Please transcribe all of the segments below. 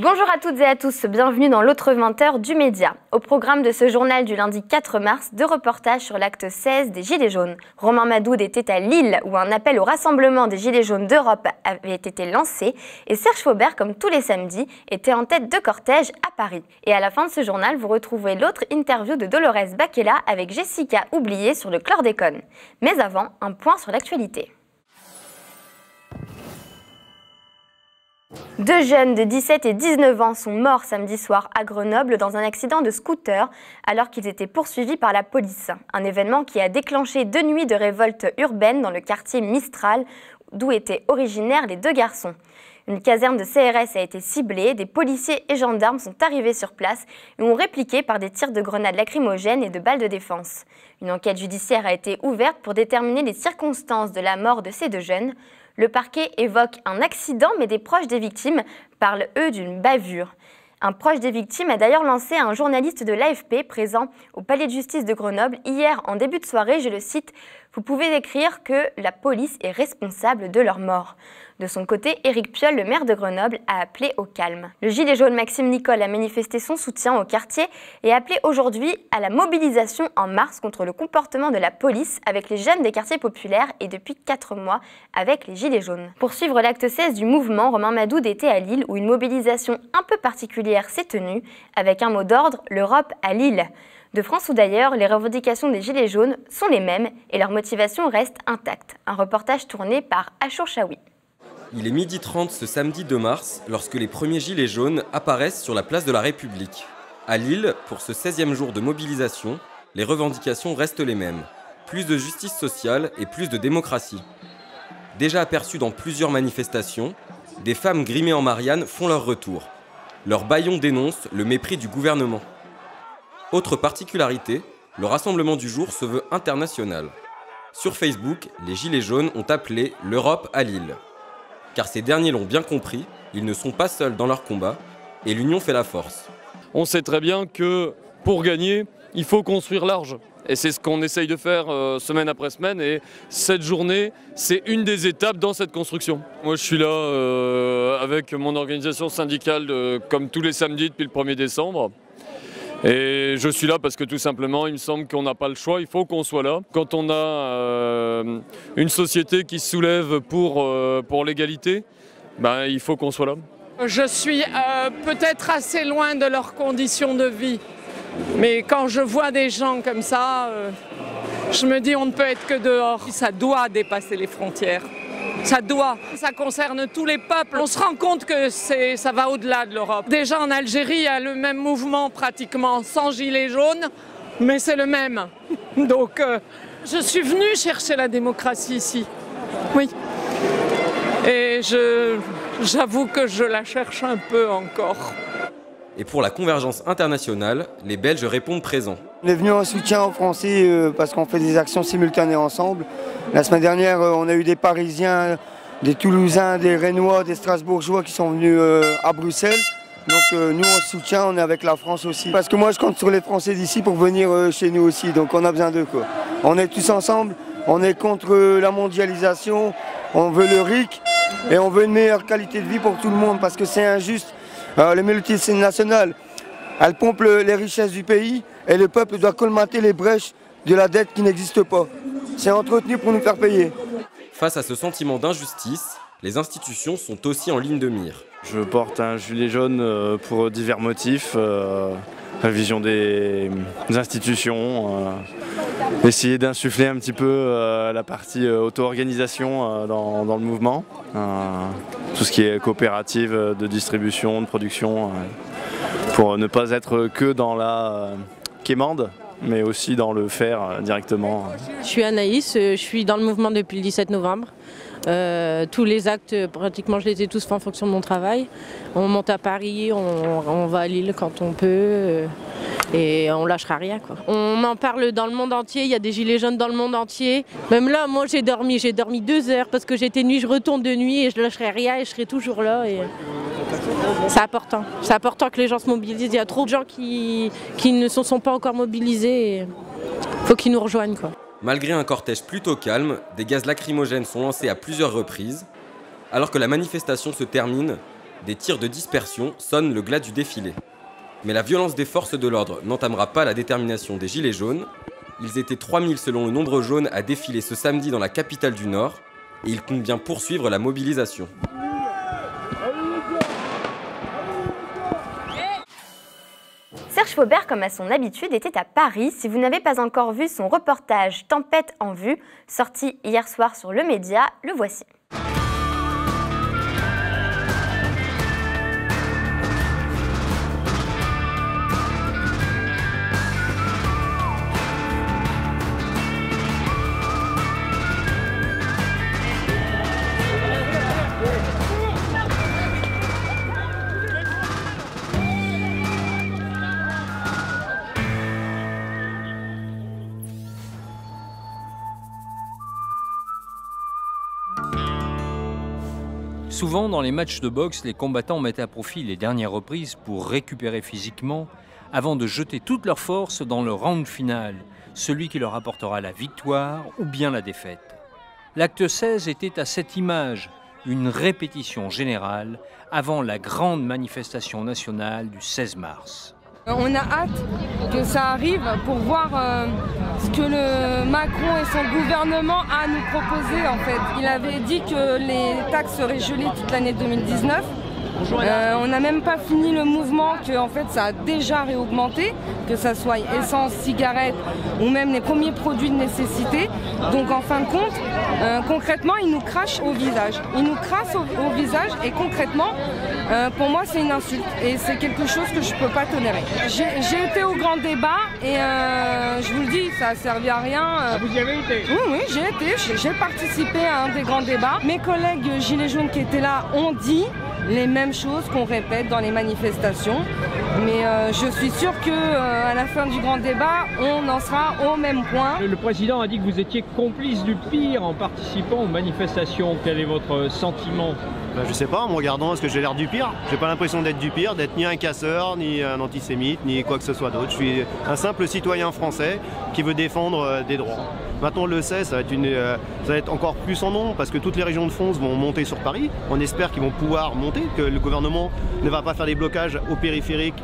Bonjour à toutes et à tous, bienvenue dans l'autre 20h du Média. Au programme de ce journal du lundi 4 mars, 2 reportages sur l'acte 16 des Gilets jaunes. Romain Madoud était à Lille où un appel au rassemblement des Gilets jaunes d'Europe avait été lancé et Serge Faubert, comme tous les samedis, était en tête de cortège à Paris. Et à la fin de ce journal, vous retrouvez l'autre interview de Dolores Baquela avec Jessica Oublié sur le chlordécone. Mais avant, un point sur l'actualité. 2 jeunes de 17 et 19 ans sont morts samedi soir à Grenoble dans un accident de scooter alors qu'ils étaient poursuivis par la police. Un événement qui a déclenché 2 nuits de révolte urbaine dans le quartier Mistral d'où étaient originaires les 2 garçons. Une caserne de CRS a été ciblée, des policiers et gendarmes sont arrivés sur place et ont répliqué par des tirs de grenades lacrymogènes et de balles de défense. Une enquête judiciaire a été ouverte pour déterminer les circonstances de la mort de ces 2 jeunes. Le parquet évoque un accident, mais des proches des victimes parlent, eux, d'une bavure. Un proche des victimes a d'ailleurs lancé à un journaliste de l'AFP présent au palais de justice de Grenoble hier en début de soirée, je le cite, « Vous pouvez écrire que la police est responsable de leur mort ». De son côté, Éric Piolle, le maire de Grenoble, a appelé au calme. Le gilet jaune Maxime Nicole a manifesté son soutien au quartier et a appelé aujourd'hui à la mobilisation en mars contre le comportement de la police avec les jeunes des quartiers populaires et depuis 4 mois avec les gilets jaunes. Pour suivre l'acte 16 du mouvement, Romain Madoud était à Lille où une mobilisation un peu particulière s'est tenue avec un mot d'ordre, l'Europe à Lille. De France ou d'ailleurs, les revendications des Gilets jaunes sont les mêmes et leur motivation reste intacte. Un reportage tourné par Achour Chaoui. Il est 12h30 ce samedi 2 mars lorsque les premiers Gilets jaunes apparaissent sur la place de la République. À Lille, pour ce 16e jour de mobilisation, les revendications restent les mêmes. Plus de justice sociale et plus de démocratie. Déjà aperçues dans plusieurs manifestations, des femmes grimées en Marianne font leur retour. Leur bâillon dénonce le mépris du gouvernement. Autre particularité, le rassemblement du jour se veut international. Sur Facebook, les Gilets jaunes ont appelé l'Europe à Lille. Car ces derniers l'ont bien compris, ils ne sont pas seuls dans leur combat et l'union fait la force. On sait très bien que pour gagner, il faut construire large. Et c'est ce qu'on essaye de faire semaine après semaine. Et cette journée, c'est une des étapes dans cette construction. Moi, je suis là avec mon organisation syndicale comme tous les samedis depuis le 1er décembre. Et je suis là parce que tout simplement, il me semble qu'on n'a pas le choix, il faut qu'on soit là. Quand on a une société qui se soulève pour l'égalité, ben, il faut qu'on soit là. Je suis peut-être assez loin de leurs conditions de vie, mais quand je vois des gens comme ça, je me dis on ne peut être que dehors. Ça doit dépasser les frontières. Ça concerne tous les peuples. On se rend compte que ça va au-delà de l'Europe. Déjà en Algérie, il y a le même mouvement pratiquement sans gilets jaunes, mais c'est le même. Donc je suis venue chercher la démocratie ici. Oui. Et j'avoue que je la cherche un peu encore. Et pour la convergence internationale, les Belges répondent présents. On est venu en soutien aux Français parce qu'on fait des actions simultanées ensemble. La semaine dernière, on a eu des Parisiens, des Toulousains, des Rénois, des Strasbourgeois qui sont venus à Bruxelles. Donc nous, on soutient, on est avec la France aussi. Parce que moi, je compte sur les Français d'ici pour venir chez nous aussi. Donc on a besoin d'eux, quoi. On est tous ensemble, on est contre la mondialisation, on veut le RIC et on veut une meilleure qualité de vie pour tout le monde parce que c'est injuste. Les multinationales, elles pompent les richesses du pays et le peuple doit colmater les brèches de la dette qui n'existe pas. C'est entretenu pour nous faire payer. Face à ce sentiment d'injustice, les institutions sont aussi en ligne de mire. Je porte un gilet jaune pour divers motifs, la vision des institutions, essayer d'insuffler un petit peu la partie auto-organisation dans le mouvement, tout ce qui est coopérative de distribution, de production, pour ne pas être que dans la quémande, mais aussi dans le faire directement. Je suis Anaïs, je suis dans le mouvement depuis le 17 novembre. Tous les actes, pratiquement je les ai tous faits en fonction de mon travail. On monte à Paris, on va à Lille quand on peut et on lâchera rien, quoi. On en parle dans le monde entier, il y a des gilets jaunes dans le monde entier. Même là, moi j'ai dormi 2 heures parce que j'étais nuit, je retourne de nuit et je lâcherai rien et je serai toujours là. Et c'est important. C'est important que les gens se mobilisent. Il y a trop de gens qui ne se sont pas encore mobilisés. Il faut qu'ils nous rejoignent, quoi. Malgré un cortège plutôt calme, des gaz lacrymogènes sont lancés à plusieurs reprises. Alors que la manifestation se termine, Des tirs de dispersion sonnent le glas du défilé. Mais la violence des forces de l'ordre n'entamera pas la détermination des Gilets jaunes. Ils étaient 3000 selon le nombre jaune à défiler ce samedi dans la capitale du Nord et ils comptent bien poursuivre la mobilisation. Serge Faubert, comme à son habitude, était à Paris. Si vous n'avez pas encore vu son reportage Tempête en vue, sorti hier soir sur Le Média, le voici. Souvent, dans les matchs de boxe, les combattants mettent à profit les dernières reprises pour récupérer physiquement avant de jeter toute leur force dans le round final, celui qui leur apportera la victoire ou bien la défaite. L'acte 16 était à cette image, une répétition générale avant la grande manifestation nationale du 16 mars. On a hâte que ça arrive pour voir ce que le Macron et son gouvernement a à nous proposer en fait. Il avait dit que les taxes seraient gelées toute l'année 2019. On n'a même pas fini le mouvement que en fait ça a déjà réaugmenté, que ça soit essence, cigarettes ou même les premiers produits de nécessité. Donc en fin de compte, concrètement, ils nous crachent au visage. Ils nous crassent au visage et concrètement, pour moi c'est une insulte et c'est quelque chose que je ne peux pas tolérer. J'ai été au grand débat et je vous le dis, ça n'a servi à rien. Vous y avez été? Oui, j'ai participé à un des grands débats. Mes collègues Gilets jaunes qui étaient là ont dit les mêmes choses qu'on répète dans les manifestations. Mais je suis sûre qu'à la fin du grand débat, on en sera au même point. Le président a dit que vous étiez complice du pire en participant aux manifestations. Quel est votre sentiment? Je sais pas, en me regardant, est-ce que j'ai l'air du pire? J'ai pas l'impression d'être du pire, d'être ni un casseur, ni un antisémite, ni quoi que ce soit d'autre. Je suis un simple citoyen français qui veut défendre des droits. Maintenant, on le sait, ça va être encore plus en nombre parce que toutes les régions de France vont monter sur Paris. On espère qu'ils vont pouvoir monter, que le gouvernement ne va pas faire des blocages au périphérique,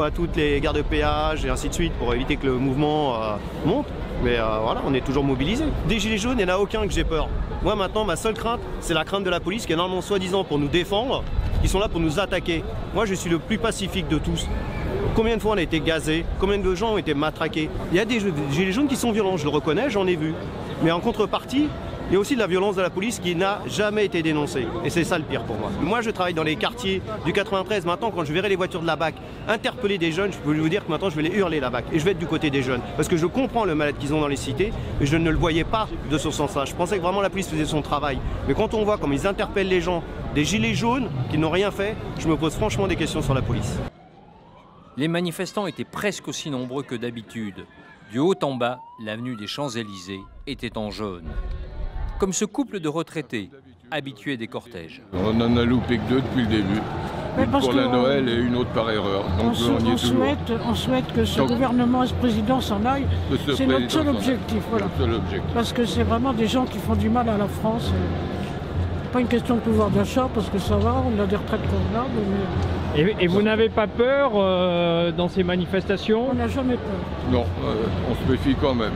à toutes les gares de péage et ainsi de suite pour éviter que le mouvement monte. Mais voilà, on est toujours mobilisés. Des gilets jaunes, il n'y en a aucun que j'ai peur. Moi maintenant, ma seule crainte, c'est la crainte de la police qui est normalement soi-disant pour nous défendre, qui sont là pour nous attaquer. Moi, je suis le plus pacifique de tous. Combien de fois on a été gazés? Combien de gens ont été matraqués? Il y a des gilets jaunes qui sont violents, je le reconnais, j'en ai vu. Mais en contrepartie, il y a aussi de la violence de la police qui n'a jamais été dénoncée. Et c'est ça le pire pour moi. Moi, je travaille dans les quartiers du 93. Maintenant, quand je verrai les voitures de la BAC interpeller des jeunes, je peux vous dire que maintenant, je vais les hurler la BAC. Et je vais être du côté des jeunes. Parce que je comprends le mal qu'ils ont dans les cités, mais je ne le voyais pas de ce sens-là. Je pensais que vraiment la police faisait son travail. Mais quand on voit comme ils interpellent les gens, des gilets jaunes qui n'ont rien fait, je me pose franchement des questions sur la police. Les manifestants étaient presque aussi nombreux que d'habitude. Du haut en bas, l'avenue des Champs-Élysées était en jaune. Comme ce couple de retraités, habitués des cortèges. On en a loupé que deux depuis le début. Une pour la Noël et une autre par erreur. Donc on souhaite que ce gouvernement et ce président s'en aillent. C'est notre seul objectif. Voilà. Parce que c'est vraiment des gens qui font du mal à la France. Pas une question de pouvoir d'achat, parce que ça va, on a des retraites convenables. Mais... Et vous n'avez pas peur dans ces manifestations? On n'a jamais peur. Non, on se méfie quand même.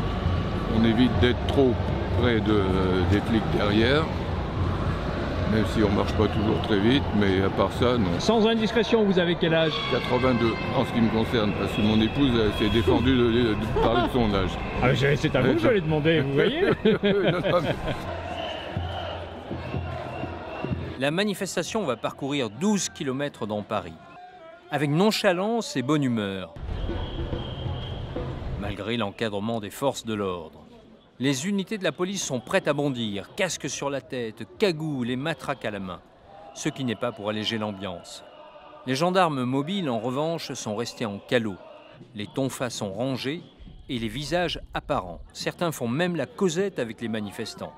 On évite d'être trop près des flics derrière, même si on ne marche pas toujours très vite, mais à part ça, non. Sans indiscrétion, vous avez quel âge? 82, en ce qui me concerne, parce que mon épouse s'est défendue de parler de son âge. Ah, c'est à vous que je l'ai demandé, vous voyez. La manifestation va parcourir 12 km dans Paris, avec nonchalance et bonne humeur, malgré l'encadrement des forces de l'ordre. Les unités de la police sont prêtes à bondir, casques sur la tête, cagoules et matraques à la main, ce qui n'est pas pour alléger l'ambiance. Les gendarmes mobiles, en revanche, sont restés en calot. Les tonfas sont rangés et les visages apparents. Certains font même la causette avec les manifestants.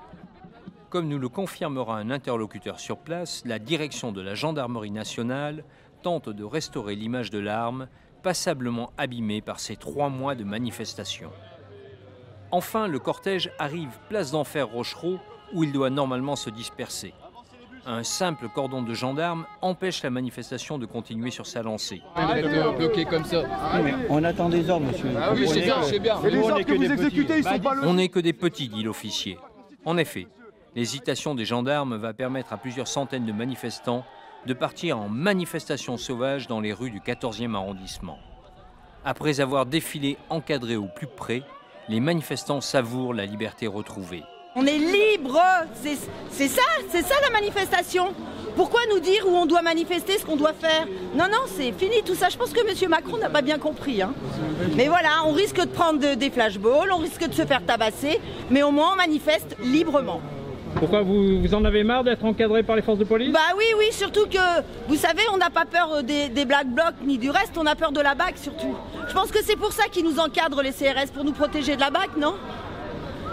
Comme nous le confirmera un interlocuteur sur place, la direction de la gendarmerie nationale tente de restaurer l'image de l'arme, passablement abîmée par ces 3 mois de manifestation. Enfin, le cortège arrive place d'Enfer Rochereau, où il doit normalement se disperser. Un simple cordon de gendarmes empêche la manifestation de continuer sur sa lancée. Bloqué comme ça. On attend des ordres, monsieur. Ah oui, c'est bien. Et les ordres que vous exécutez, ils sont pas On n'est que des petits, dit l'officier. En effet, l'hésitation des gendarmes va permettre à plusieurs centaines de manifestants de partir en manifestation sauvage dans les rues du 14e arrondissement. Après avoir défilé encadré au plus près, les manifestants savourent la liberté retrouvée. On est libre, c'est ça la manifestation. Pourquoi nous dire où on doit manifester, ce qu'on doit faire? Non, c'est fini tout ça. Je pense que M. Macron n'a pas bien compris. Hein. Mais voilà, on risque de prendre des flashballs, on risque de se faire tabasser, mais au moins on manifeste librement. Pourquoi vous en avez marre d'être encadré par les forces de police? Bah oui, surtout que, vous savez, on n'a pas peur des Black Blocs ni du reste, on a peur de la BAC surtout. Je pense que c'est pour ça qu'ils nous encadrent les CRS, pour nous protéger de la BAC, non?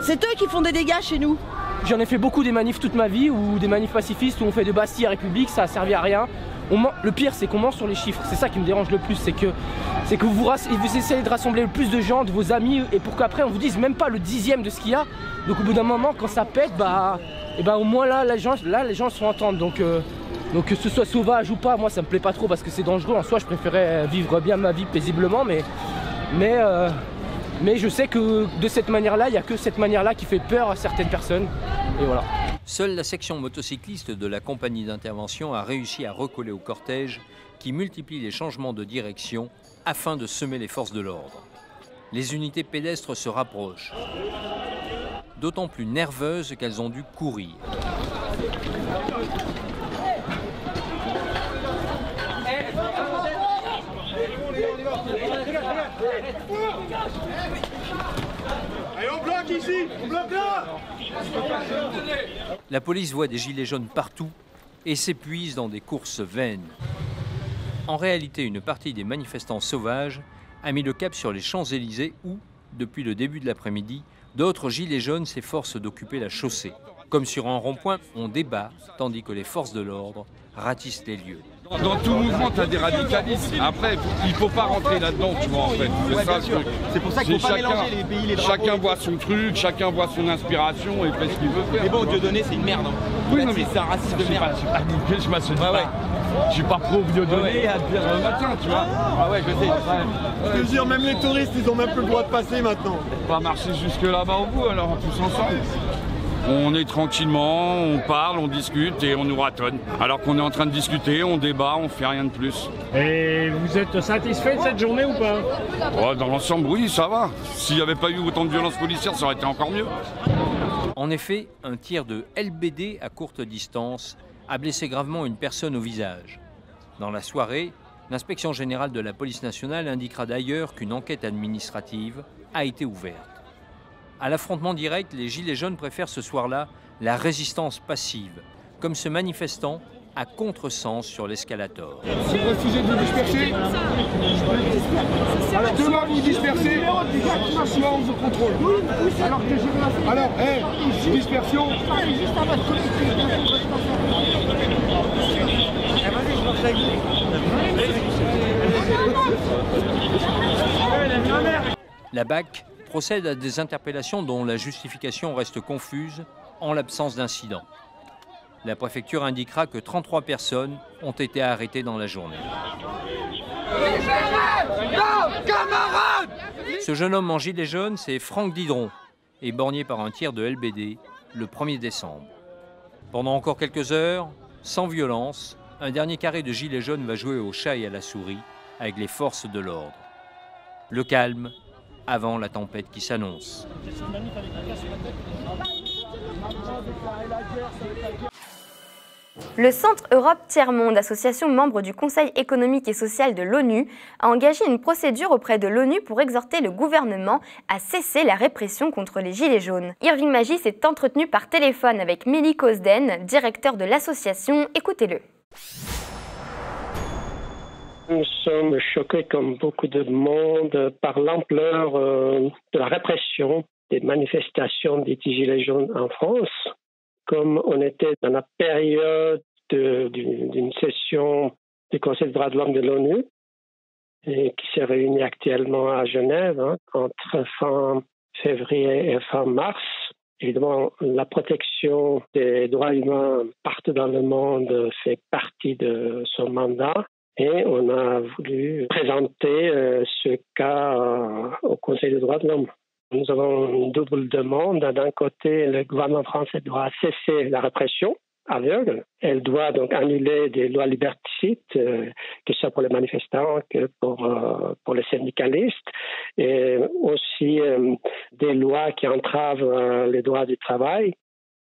C'est eux qui font des dégâts chez nous. J'en ai fait beaucoup des manifs toute ma vie, ou des manifs pacifistes où on fait de Bastille à République, ça a servi à rien. Le pire, c'est qu'on ment sur les chiffres, c'est ça qui me dérange le plus, c'est que vous essayez de rassembler le plus de gens, de vos amis, et pour qu'après on vous dise même pas le 10e de ce qu'il y a. Donc au bout d'un moment, quand ça pète, au moins là les gens sont entendent. Donc que ce soit sauvage ou pas, moi ça me plaît pas trop parce que c'est dangereux. En soi, je préférais vivre bien ma vie paisiblement, mais je sais que de cette manière-là, il n'y a que cette manière-là qui fait peur à certaines personnes. Et voilà. Seule la section motocycliste de la compagnie d'intervention a réussi à recoller au cortège qui multiplie les changements de direction afin de semer les forces de l'ordre. Les unités pédestres se rapprochent, d'autant plus nerveuses qu'elles ont dû courir. Allez, on bloque ici, on bloque là. La police voit des gilets jaunes partout et s'épuise dans des courses vaines. En réalité, une partie des manifestants sauvages a mis le cap sur les Champs-Élysées où, depuis le début de l'après-midi, d'autres gilets jaunes s'efforcent d'occuper la chaussée. Comme sur un rond-point, on débat, tandis que les forces de l'ordre ratissent les lieux. Dans tout mouvement, tu as des radicalistes. Après, il ne faut pas rentrer là-dedans, tu vois, en fait. C'est pour ça qu'il ne faut pas mélanger les pays, les drapeaux. Chacun voit son truc, chacun voit son inspiration et fait ce qu'il veut faire. Mais bon, Dieudonné, c'est une merde. Hein. Oui, non, mais c'est un raciste de merde. Je m'associe pas. Je suis pas pro Dieudonné à dire le matin, tu vois. Ah ouais, je sais. Je te jure, même les touristes, ils ont même plus le droit de passer maintenant. On va marcher jusque là-bas au bout, alors, tous ensemble. On est tranquillement, on parle, on discute et on nous ratonne. Alors qu'on est en train de discuter, on débat, on fait rien de plus. Et vous êtes satisfait de cette journée ou pas? Oh, dans l'ensemble, oui, ça va. S'il n'y avait pas eu autant de violence policière, ça aurait été encore mieux. En effet, un tir de LBD à courte distance a blessé gravement une personne au visage. Dans la soirée, l'inspection générale de la police nationale indiquera d'ailleurs qu'une enquête administrative a été ouverte. À l'affrontement direct, les Gilets jaunes préfèrent ce soir-là la résistance passive, comme ce manifestant à contresens sur l'escalator. Si vous refusez de vous disperser, alors demain vous dispersez, soit on vous contrôle. Alors, dispersion. La BAC procède à des interpellations dont la justification reste confuse en l'absence d'incident. La préfecture indiquera que 33 personnes ont été arrêtées dans la journée. Ce jeune homme en gilet jaune, c'est Franck Didron, éborgné par un tir de LBD le 1er décembre. Pendant encore quelques heures, sans violence, un dernier carré de gilets jaunes va jouer au chat et à la souris avec les forces de l'ordre. Le calme avant la tempête qui s'annonce. Le Centre Europe Tiers-Monde, association membre du Conseil économique et social de l'ONU, a engagé une procédure auprès de l'ONU pour exhorter le gouvernement à cesser la répression contre les Gilets jaunes. Irving Magie s'est entretenu par téléphone avec Mélie Cosden, directeur de l'association. Écoutez-le. Nous sommes choqués, comme beaucoup de monde, par l'ampleur de la répression des manifestations des Gilets jaunes en France. Comme on était dans la période d'une session du Conseil des droits de l'homme de l'ONU, qui se réunit actuellement à Genève, entre fin février et fin mars, Évidemment, la protection des droits humains partout dans le monde fait partie de son mandat. Et on a voulu présenter ce cas au Conseil des droits de l'homme. Nous avons une double demande. D'un côté, le gouvernement français doit cesser la répression aveugle. Elle doit donc annuler des lois liberticides, que ce soit pour les manifestants que pour les syndicalistes, et aussi des lois qui entravent les droits du travail.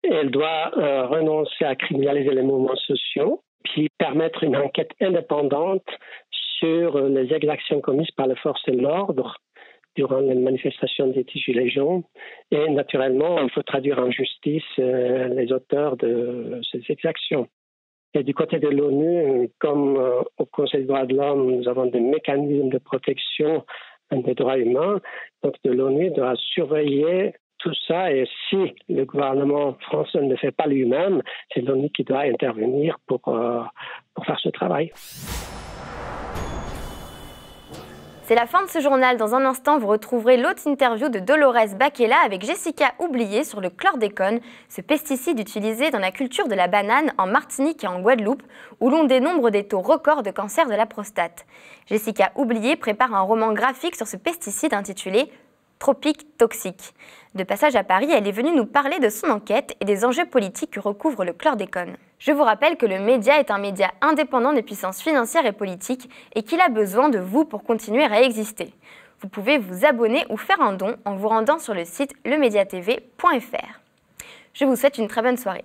Elle doit renoncer à criminaliser les mouvements sociaux, puis permettre une enquête indépendante sur les exactions commises par les forces de l'ordre durant les manifestations des Gilets jaunes. Et naturellement, il faut traduire en justice les auteurs de ces exactions. Et du côté de l'ONU, comme au Conseil des droits de l'homme, nous avons des mécanismes de protection des droits humains. Donc l'ONU doit surveiller tout ça, et si le gouvernement français ne le fait pas lui-même, c'est l'ONU qui doit intervenir pour faire ce travail. C'est la fin de ce journal. Dans un instant, vous retrouverez l'autre interview de Dolores Baquela avec Jessica Oublié sur le chlordécone, ce pesticide utilisé dans la culture de la banane en Martinique et en Guadeloupe, où l'on dénombre des taux records de cancer de la prostate. Jessica Oublié prépare un roman graphique sur ce pesticide intitulé Tropique toxique. De passage à Paris, elle est venue nous parler de son enquête et des enjeux politiques que recouvre le chlordécone. Je vous rappelle que le média est un média indépendant des puissances financières et politiques et qu'il a besoin de vous pour continuer à exister. Vous pouvez vous abonner ou faire un don en vous rendant sur le site lemediatv.fr. Je vous souhaite une très bonne soirée.